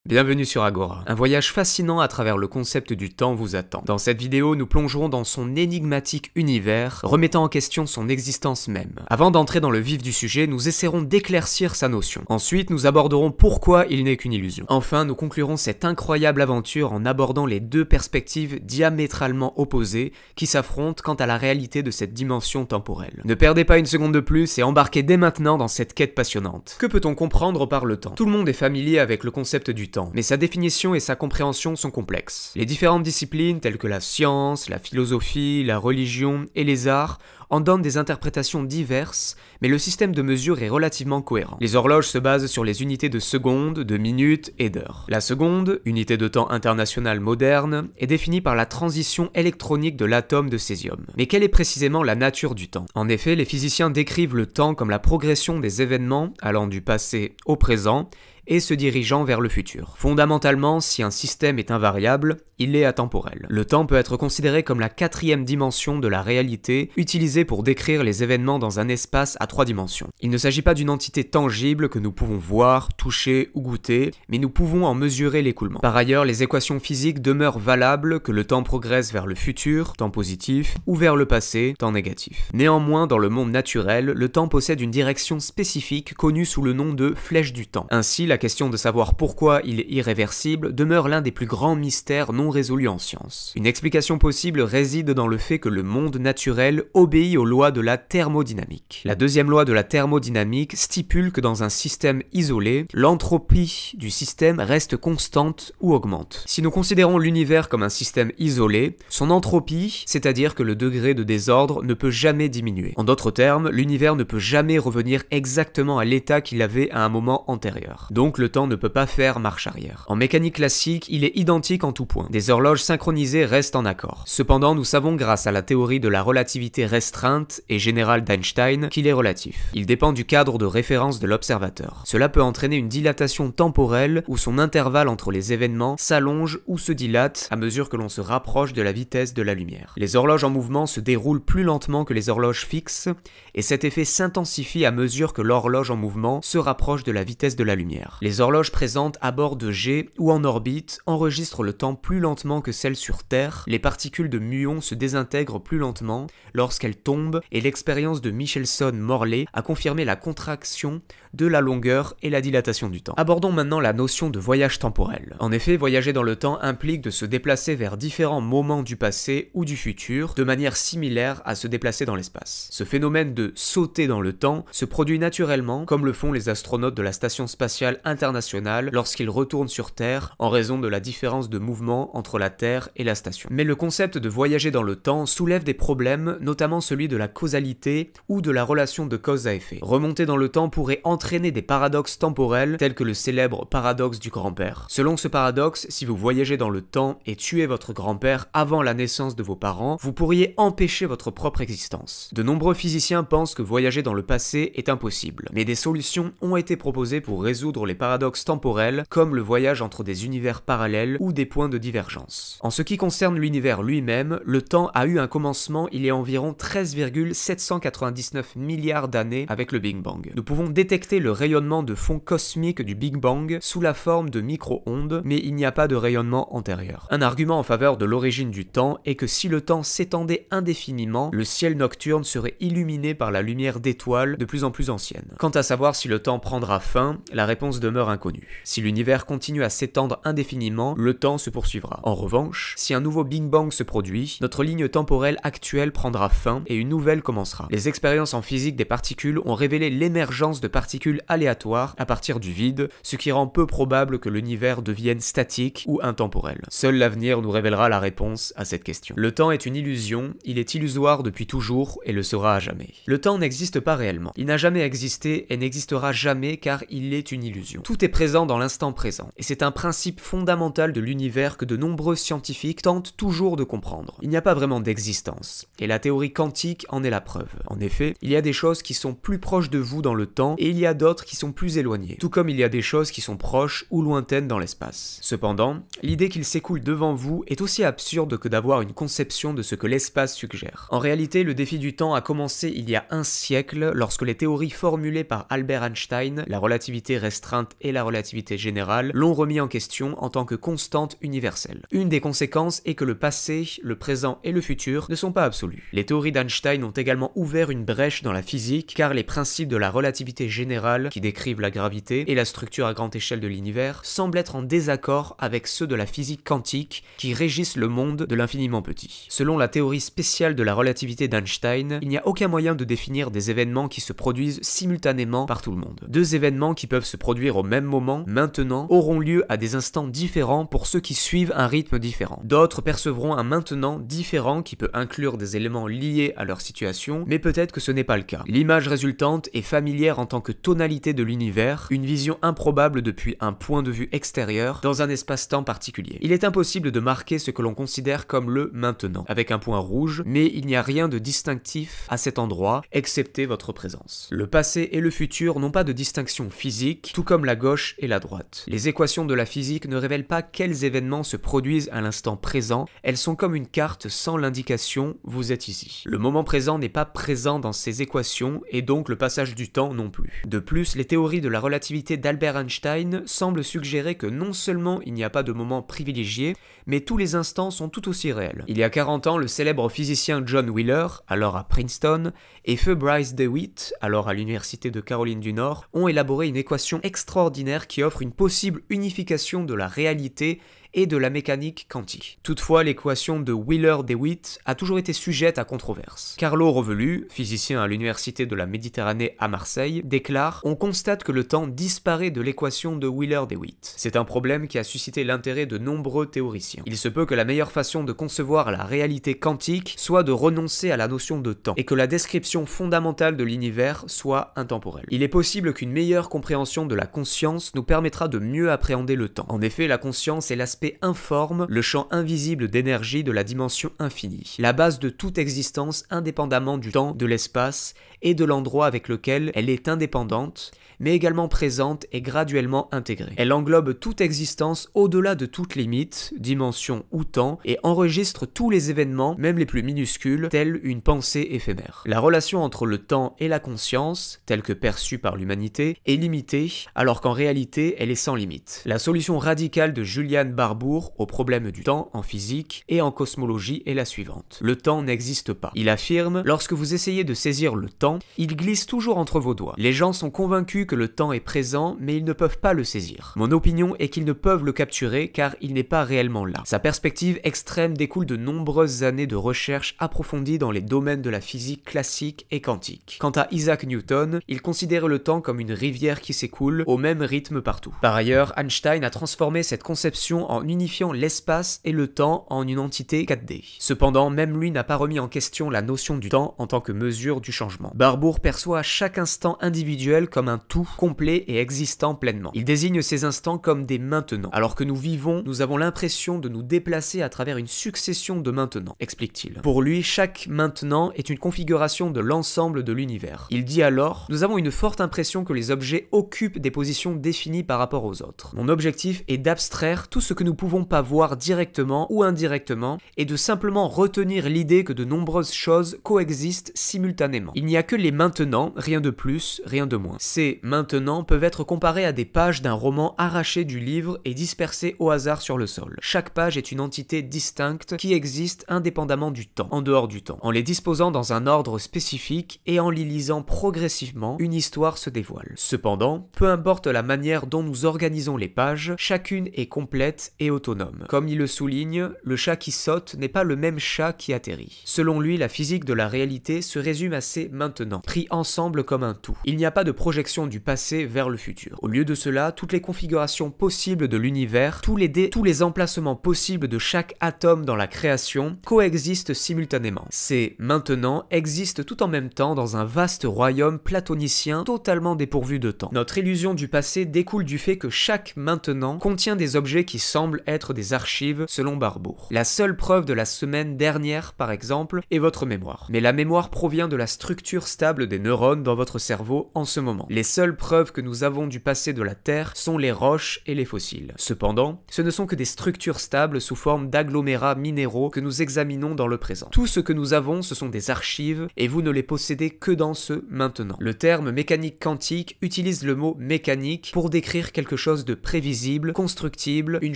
Bienvenue sur Agora. Un voyage fascinant à travers le concept du temps vous attend. Dans cette vidéo, nous plongerons dans son énigmatique univers, remettant en question son existence même. Avant d'entrer dans le vif du sujet, nous essaierons d'éclaircir sa notion. Ensuite, nous aborderons pourquoi il n'est qu'une illusion. Enfin, nous conclurons cette incroyable aventure en abordant les deux perspectives diamétralement opposées qui s'affrontent quant à la réalité de cette dimension temporelle. Ne perdez pas une seconde de plus et embarquez dès maintenant dans cette quête passionnante. Que peut-on comprendre par le temps? Tout le monde est familier avec le concept du temps, mais sa définition et sa compréhension sont complexes. Les différentes disciplines telles que la science, la philosophie, la religion et les arts en donnent des interprétations diverses, mais le système de mesure est relativement cohérent. Les horloges se basent sur les unités de secondes, de minutes et d'heures. La seconde, unité de temps internationale moderne, est définie par la transition électronique de l'atome de césium. Mais quelle est précisément la nature du temps? En effet, les physiciens décrivent le temps comme la progression des événements allant du passé au présent et se dirigeant vers le futur. Fondamentalement, si un système est invariable, il est atemporel. Le temps peut être considéré comme la quatrième dimension de la réalité, utilisée pour décrire les événements dans un espace à 3 dimensions. Il ne s'agit pas d'une entité tangible que nous pouvons voir, toucher ou goûter, mais nous pouvons en mesurer l'écoulement. Par ailleurs, les équations physiques demeurent valables que le temps progresse vers le futur, temps positif, ou vers le passé, temps négatif. Néanmoins, dans le monde naturel, le temps possède une direction spécifique connue sous le nom de flèche du temps. Ainsi, la question de savoir pourquoi il est irréversible demeure l'un des plus grands mystères non résolus en science. Une explication possible réside dans le fait que le monde naturel obéit aux lois de la thermodynamique. La deuxième loi de la thermodynamique stipule que dans un système isolé, l'entropie du système reste constante ou augmente. Si nous considérons l'univers comme un système isolé, son entropie, c'est-à-dire que le degré de désordre, ne peut jamais diminuer. En d'autres termes, l'univers ne peut jamais revenir exactement à l'état qu'il avait à un moment antérieur. Donc le temps ne peut pas faire marche arrière. En mécanique classique, il est identique en tout point. Des horloges synchronisées restent en accord. Cependant, nous savons grâce à la théorie de la relativité restreinte et générale d'Einstein qu'il est relatif. Il dépend du cadre de référence de l'observateur. Cela peut entraîner une dilatation temporelle où son intervalle entre les événements s'allonge ou se dilate à mesure que l'on se rapproche de la vitesse de la lumière. Les horloges en mouvement se déroulent plus lentement que les horloges fixes et cet effet s'intensifie à mesure que l'horloge en mouvement se rapproche de la vitesse de la lumière. Les horloges présentes à bord de G ou en orbite enregistrent le temps plus lentement que celles sur Terre, les particules de muons se désintègrent plus lentement lorsqu'elles tombent et l'expérience de Michelson-Morley a confirmé la contraction de la longueur et la dilatation du temps. Abordons maintenant la notion de voyage temporel. En effet, voyager dans le temps implique de se déplacer vers différents moments du passé ou du futur de manière similaire à se déplacer dans l'espace. Ce phénomène de sauter dans le temps se produit naturellement comme le font les astronautes de la station spatiale internationale lorsqu'ils retournent sur Terre en raison de la différence de mouvement entre la Terre et la station. Mais le concept de voyager dans le temps soulève des problèmes, notamment celui de la causalité ou de la relation de cause à effet. Remonter dans le temps pourrait entraîner des paradoxes temporels tels que le célèbre paradoxe du grand-père. Selon ce paradoxe, si vous voyagez dans le temps et tuez votre grand-père avant la naissance de vos parents, vous pourriez empêcher votre propre existence. De nombreux physiciens pensent que voyager dans le passé est impossible, mais des solutions ont été proposées pour résoudre les paradoxes temporels comme le voyage entre des univers parallèles ou des points de divergence. En ce qui concerne l'univers lui-même, le temps a eu un commencement il y a environ 13,799 milliards d'années avec le Big Bang. Nous pouvons détecter le rayonnement de fond cosmique du Big Bang sous la forme de micro-ondes, mais il n'y a pas de rayonnement antérieur. Un argument en faveur de l'origine du temps est que si le temps s'étendait indéfiniment, le ciel nocturne serait illuminé par la lumière d'étoiles de plus en plus anciennes. Quant à savoir si le temps prendra fin, la réponse demeure inconnue. Si l'univers continue à s'étendre indéfiniment, le temps se poursuivra. En revanche, si un nouveau Big Bang se produit, notre ligne temporelle actuelle prendra fin et une nouvelle commencera. Les expériences en physique des particules ont révélé l'émergence de particules aléatoires à partir du vide, ce qui rend peu probable que l'univers devienne statique ou intemporel. Seul l'avenir nous révélera la réponse à cette question. Le temps est une illusion, il est illusoire depuis toujours et le sera à jamais. Le temps n'existe pas réellement. Il n'a jamais existé et n'existera jamais car il est une illusion. Tout est présent dans l'instant présent, et c'est un principe fondamental de l'univers que de nombreux scientifiques tentent toujours de comprendre. Il n'y a pas vraiment d'existence, et la théorie quantique en est la preuve. En effet, il y a des choses qui sont plus proches de vous dans le temps, et il y a d'autres qui sont plus éloignées, tout comme il y a des choses qui sont proches ou lointaines dans l'espace. Cependant, l'idée qu'il s'écoule devant vous est aussi absurde que d'avoir une conception de ce que l'espace suggère. En réalité, le défi du temps a commencé il y a un siècle lorsque les théories formulées par Albert Einstein, la relativité restreinte contraintes et la relativité générale l'ont remis en question en tant que constante universelle. Une des conséquences est que le passé, le présent et le futur ne sont pas absolus. Les théories d'Einstein ont également ouvert une brèche dans la physique car les principes de la relativité générale qui décrivent la gravité et la structure à grande échelle de l'univers semblent être en désaccord avec ceux de la physique quantique qui régissent le monde de l'infiniment petit. Selon la théorie spéciale de la relativité d'Einstein, il n'y a aucun moyen de définir des événements qui se produisent simultanément par tout le monde. Deux événements qui peuvent se produire au même moment, maintenant, auront lieu à des instants différents pour ceux qui suivent un rythme différent. D'autres percevront un maintenant différent qui peut inclure des éléments liés à leur situation, mais peut-être que ce n'est pas le cas. L'image résultante est familière en tant que tonalité de l'univers, une vision improbable depuis un point de vue extérieur dans un espace-temps particulier. Il est impossible de marquer ce que l'on considère comme le maintenant, avec un point rouge, mais il n'y a rien de distinctif à cet endroit, excepté votre présence. Le passé et le futur n'ont pas de distinction physique, tout comme la gauche et la droite. Les équations de la physique ne révèlent pas quels événements se produisent à l'instant présent, elles sont comme une carte sans l'indication « vous êtes ici ». Le moment présent n'est pas présent dans ces équations et donc le passage du temps non plus. De plus, les théories de la relativité d'Albert Einstein semblent suggérer que non seulement il n'y a pas de moment privilégié, mais tous les instants sont tout aussi réels. Il y a 40 ans, le célèbre physicien John Wheeler, alors à Princeton, et feu Bryce DeWitt, alors à l'université de Caroline du Nord, ont élaboré une équation extraordinaire qui offre une possible unification de la réalité et de la mécanique quantique. Toutefois, l'équation de Wheeler-DeWitt a toujours été sujette à controverse. Carlo Rovelu, physicien à l'université de la Méditerranée à Marseille, déclare « On constate que le temps disparaît de l'équation de Wheeler-DeWitt. C'est un problème qui a suscité l'intérêt de nombreux théoriciens. Il se peut que la meilleure façon de concevoir la réalité quantique soit de renoncer à la notion de temps, et que la description fondamentale de l'univers soit intemporelle. Il est possible qu'une meilleure compréhension de la conscience nous permettra de mieux appréhender le temps. En effet, la conscience est l'aspect informe, le champ invisible d'énergie de la dimension infinie, la base de toute existence indépendamment du temps, de l'espace et de l'endroit avec lequel elle est indépendante, mais également présente et graduellement intégrée. Elle englobe toute existence au-delà de toute limite, dimension ou temps, et enregistre tous les événements, même les plus minuscules, tels une pensée éphémère. La relation entre le temps et la conscience, telle que perçue par l'humanité, est limitée, alors qu'en réalité, elle est sans limite. La solution radicale de Julian Barbour au problème du temps en physique et en cosmologie est la suivante. Le temps n'existe pas. Il affirme, lorsque vous essayez de saisir le temps, il glisse toujours entre vos doigts. Les gens sont convaincus que le temps est présent, mais ils ne peuvent pas le saisir. Mon opinion est qu'ils ne peuvent le capturer car il n'est pas réellement là. Sa perspective extrême découle de nombreuses années de recherche approfondie dans les domaines de la physique classique et quantique. Quant à Isaac Newton, il considérait le temps comme une rivière qui s'écoule au même rythme partout. Par ailleurs, Einstein a transformé cette conception en unifiant l'espace et le temps en une entité 4D. Cependant, même lui n'a pas remis en question la notion du temps en tant que mesure du changement. Barbour perçoit chaque instant individuel comme un tout complet et existant pleinement. Il désigne ces instants comme des maintenant. Alors que nous vivons, nous avons l'impression de nous déplacer à travers une succession de maintenant, explique-t-il. Pour lui, chaque maintenant est une configuration de l'ensemble de l'univers. Il dit alors, nous avons une forte impression que les objets occupent des positions définies par rapport aux autres. Mon objectif est d'abstraire tout ce que nous pouvons pas voir directement ou indirectement et de simplement retenir l'idée que de nombreuses choses coexistent simultanément. Il n'y a que les maintenant, rien de plus, rien de moins. Ces maintenant peuvent être comparés à des pages d'un roman arraché du livre et dispersées au hasard sur le sol. Chaque page est une entité distincte qui existe indépendamment du temps, en dehors du temps. En les disposant dans un ordre spécifique et en les lisant progressivement, une histoire se dévoile. Cependant, peu importe la manière dont nous organisons les pages, chacune est complète et autonome. Comme il le souligne, le chat qui saute n'est pas le même chat qui atterrit. Selon lui, la physique de la réalité se résume à ces maintenant, pris ensemble comme un tout. Il n'y a pas de projection du passé vers le futur. Au lieu de cela, toutes les configurations possibles de l'univers, tous les emplacements possibles de chaque atome dans la création coexistent simultanément. Ces maintenant existent tout en même temps dans un vaste royaume platonicien totalement dépourvu de temps. Notre illusion du passé découle du fait que chaque maintenant contient des objets qui semblent semblent être des archives selon Barbour. La seule preuve de la semaine dernière, par exemple, est votre mémoire. Mais la mémoire provient de la structure stable des neurones dans votre cerveau en ce moment. Les seules preuves que nous avons du passé de la Terre sont les roches et les fossiles. Cependant, ce ne sont que des structures stables sous forme d'agglomérats minéraux que nous examinons dans le présent. Tout ce que nous avons, ce sont des archives et vous ne les possédez que dans ce maintenant. Le terme mécanique quantique utilise le mot mécanique pour décrire quelque chose de prévisible, constructible, une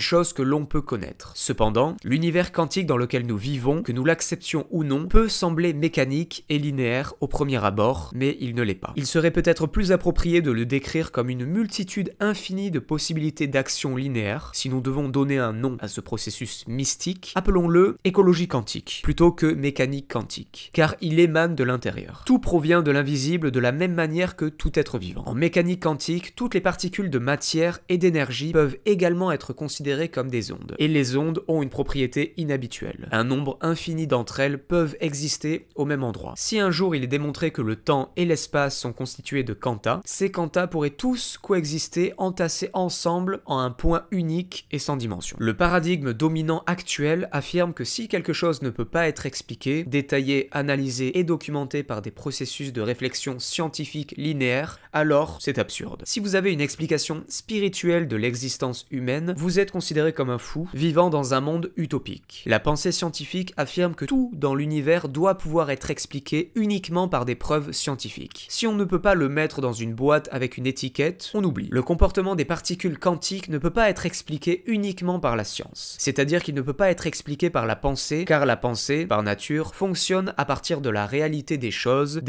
chose que l'on peut connaître. Cependant, l'univers quantique dans lequel nous vivons, que nous l'acceptions ou non, peut sembler mécanique et linéaire au premier abord, mais il ne l'est pas. Il serait peut-être plus approprié de le décrire comme une multitude infinie de possibilités d'action linéaire. Si nous devons donner un nom à ce processus mystique, appelons-le écologie quantique, plutôt que mécanique quantique, car il émane de l'intérieur. Tout provient de l'invisible de la même manière que tout être vivant. En mécanique quantique, toutes les particules de matière et d'énergie peuvent également être considérées comme des ondes. Et les ondes ont une propriété inhabituelle. Un nombre infini d'entre elles peuvent exister au même endroit. Si un jour il est démontré que le temps et l'espace sont constitués de quanta, ces quanta pourraient tous coexister entassés ensemble en un point unique et sans dimension. Le paradigme dominant actuel affirme que si quelque chose ne peut pas être expliqué, détaillé, analysé et documenté par des processus de réflexion scientifique linéaire, alors c'est absurde. Si vous avez une explication spirituelle de l'existence humaine, vous êtes considéré comme un fou vivant dans un monde utopique. La pensée scientifique affirme que tout dans l'univers doit pouvoir être expliqué uniquement par des preuves scientifiques. Si on ne peut pas le mettre dans une boîte avec une étiquette, on oublie. Le comportement des particules quantiques ne peut pas être expliqué uniquement par la science. C'est-à-dire qu'il ne peut pas être expliqué par la pensée, car la pensée, par nature, fonctionne à partir de la réalité des choses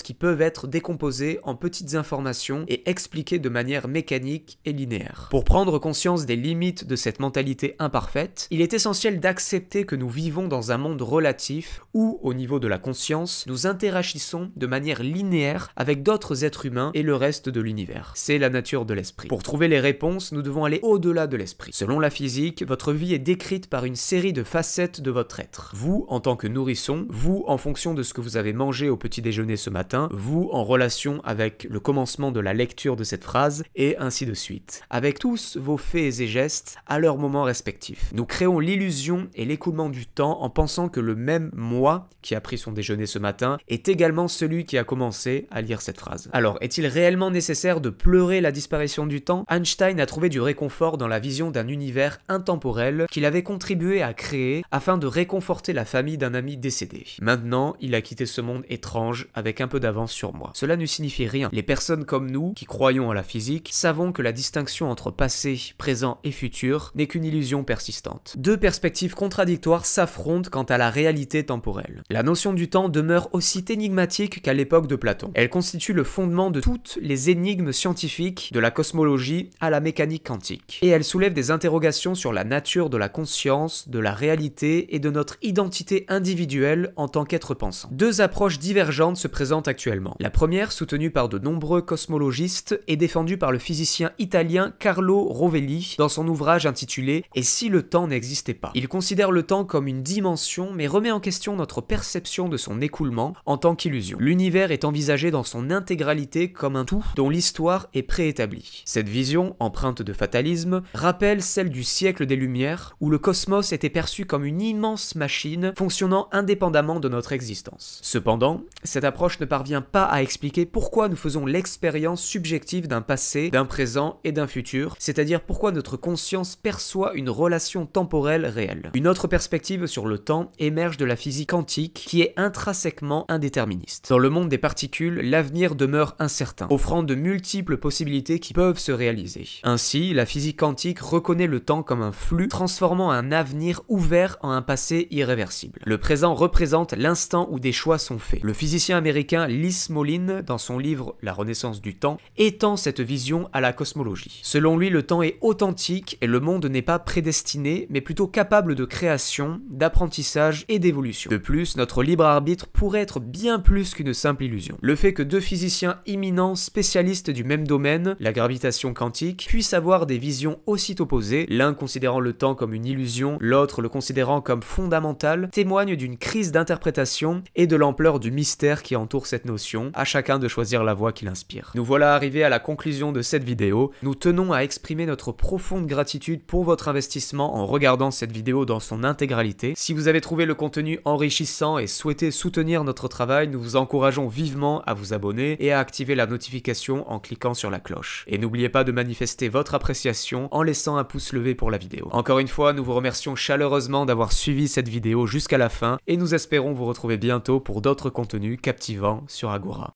qui peuvent être décomposées en petites informations et expliquées de manière mécanique et linéaire. Pour prendre conscience des limites de cette mentalité imparfaite, il est essentiel d'accepter que nous vivons dans un monde relatif où, au niveau de la conscience, nous interagissons de manière linéaire avec d'autres êtres humains et le reste de l'univers. C'est la nature de l'esprit. Pour trouver les réponses, nous devons aller au-delà de l'esprit. Selon la physique, votre vie est décrite par une série de facettes de votre être. Vous, en tant que nourrisson, vous, en fonction de ce que vous avez mangé au petit déjeuner ce matin, vous, en relation avec le commencement de la lecture de cette phrase, et ainsi de suite. Avec tous vos faits et gestes à leur moment respectif. Nous créons l'illusion et l'écoulement du temps en pensant que le même moi qui a pris son déjeuner ce matin est également celui qui a commencé à lire cette phrase. Alors, est-il réellement nécessaire de pleurer la disparition du temps? Einstein a trouvé du réconfort dans la vision d'un univers intemporel qu'il avait contribué à créer afin de réconforter la famille d'un ami décédé. Maintenant, il a quitté ce monde étrange avec un peu d'avance sur moi. Cela ne signifie rien. Les personnes comme nous, qui croyons à la physique, savons que la distinction entre passé, présent et futur n'est qu'une illusion persistante. Deux perspectives contradictoires s'affrontent quant à la réalité temporelle. La notion du temps demeure aussi énigmatique qu'à l'époque de Platon. Elle constitue le fondement de toutes les énigmes scientifiques, de la cosmologie à la mécanique quantique. Et elle soulève des interrogations sur la nature de la conscience, de la réalité et de notre identité individuelle en tant qu'être pensant. Deux approches divergentes se présentent actuellement. La première, soutenue par de nombreux cosmologistes, est défendue par le physicien italien Carlo Rovelli dans son ouvrage intitulé « Et si le temps n'existait pas ». Il considère le temps comme une dimension mais remet en question notre perception de son écoulement en tant qu'illusion. L'univers est envisagé dans son intégralité comme un tout dont l'histoire est préétablie. Cette vision, empreinte de fatalisme, rappelle celle du siècle des Lumières où le cosmos était perçu comme une immense machine fonctionnant indépendamment de notre existence. Cependant, cette approche ne parvient pas à expliquer pourquoi nous faisons l'expérience subjective d'un passé, d'un présent et d'un futur, c'est-à-dire pourquoi notre conscience perçoit une relation temporelle réelle. Une autre perspective sur le temps émerge de la physique quantique qui est intrinsèquement indéterministe. Dans le monde des particules, l'avenir demeure incertain, offrant de multiples possibilités qui peuvent se réaliser. Ainsi, la physique quantique reconnaît le temps comme un flux, transformant un avenir ouvert en un passé irréversible. Le présent représente l'instant où des choix sont faits. Le physicien américain Lee Smolin, dans son livre La Renaissance du temps, étend cette vision à la cosmologie. Selon lui, le temps est authentique et le monde n'est pas prédestiné, mais plutôt capable de création, d'apprentissage et d'évolution. De plus, notre libre arbitre pourrait être bien plus qu'une simple illusion. Le fait que deux physiciens imminents spécialistes du même domaine, la gravitation quantique, puissent avoir des visions aussi opposées, l'un considérant le temps comme une illusion, l'autre le considérant comme fondamental, témoigne d'une crise d'interprétation et de l'ampleur du mystère qui entoure cette notion, à chacun de choisir la voie qui l'inspire. Nous voilà arrivés à la conclusion de cette vidéo. Nous tenons à exprimer notre profonde gratitude pour votre investissement en regardant cette vidéo dans son intégralité. Si vous avez trouvé le contenu enrichissant et souhaitez soutenir notre travail, nous vous encourageons vivement à vous abonner et à activer la notification en cliquant sur la cloche. Et n'oubliez pas de manifester votre appréciation en laissant un pouce levé pour la vidéo. Encore une fois, nous vous remercions chaleureusement d'avoir suivi cette vidéo jusqu'à la fin et nous espérons vous retrouver bientôt pour d'autres contenus captivants sur Agora.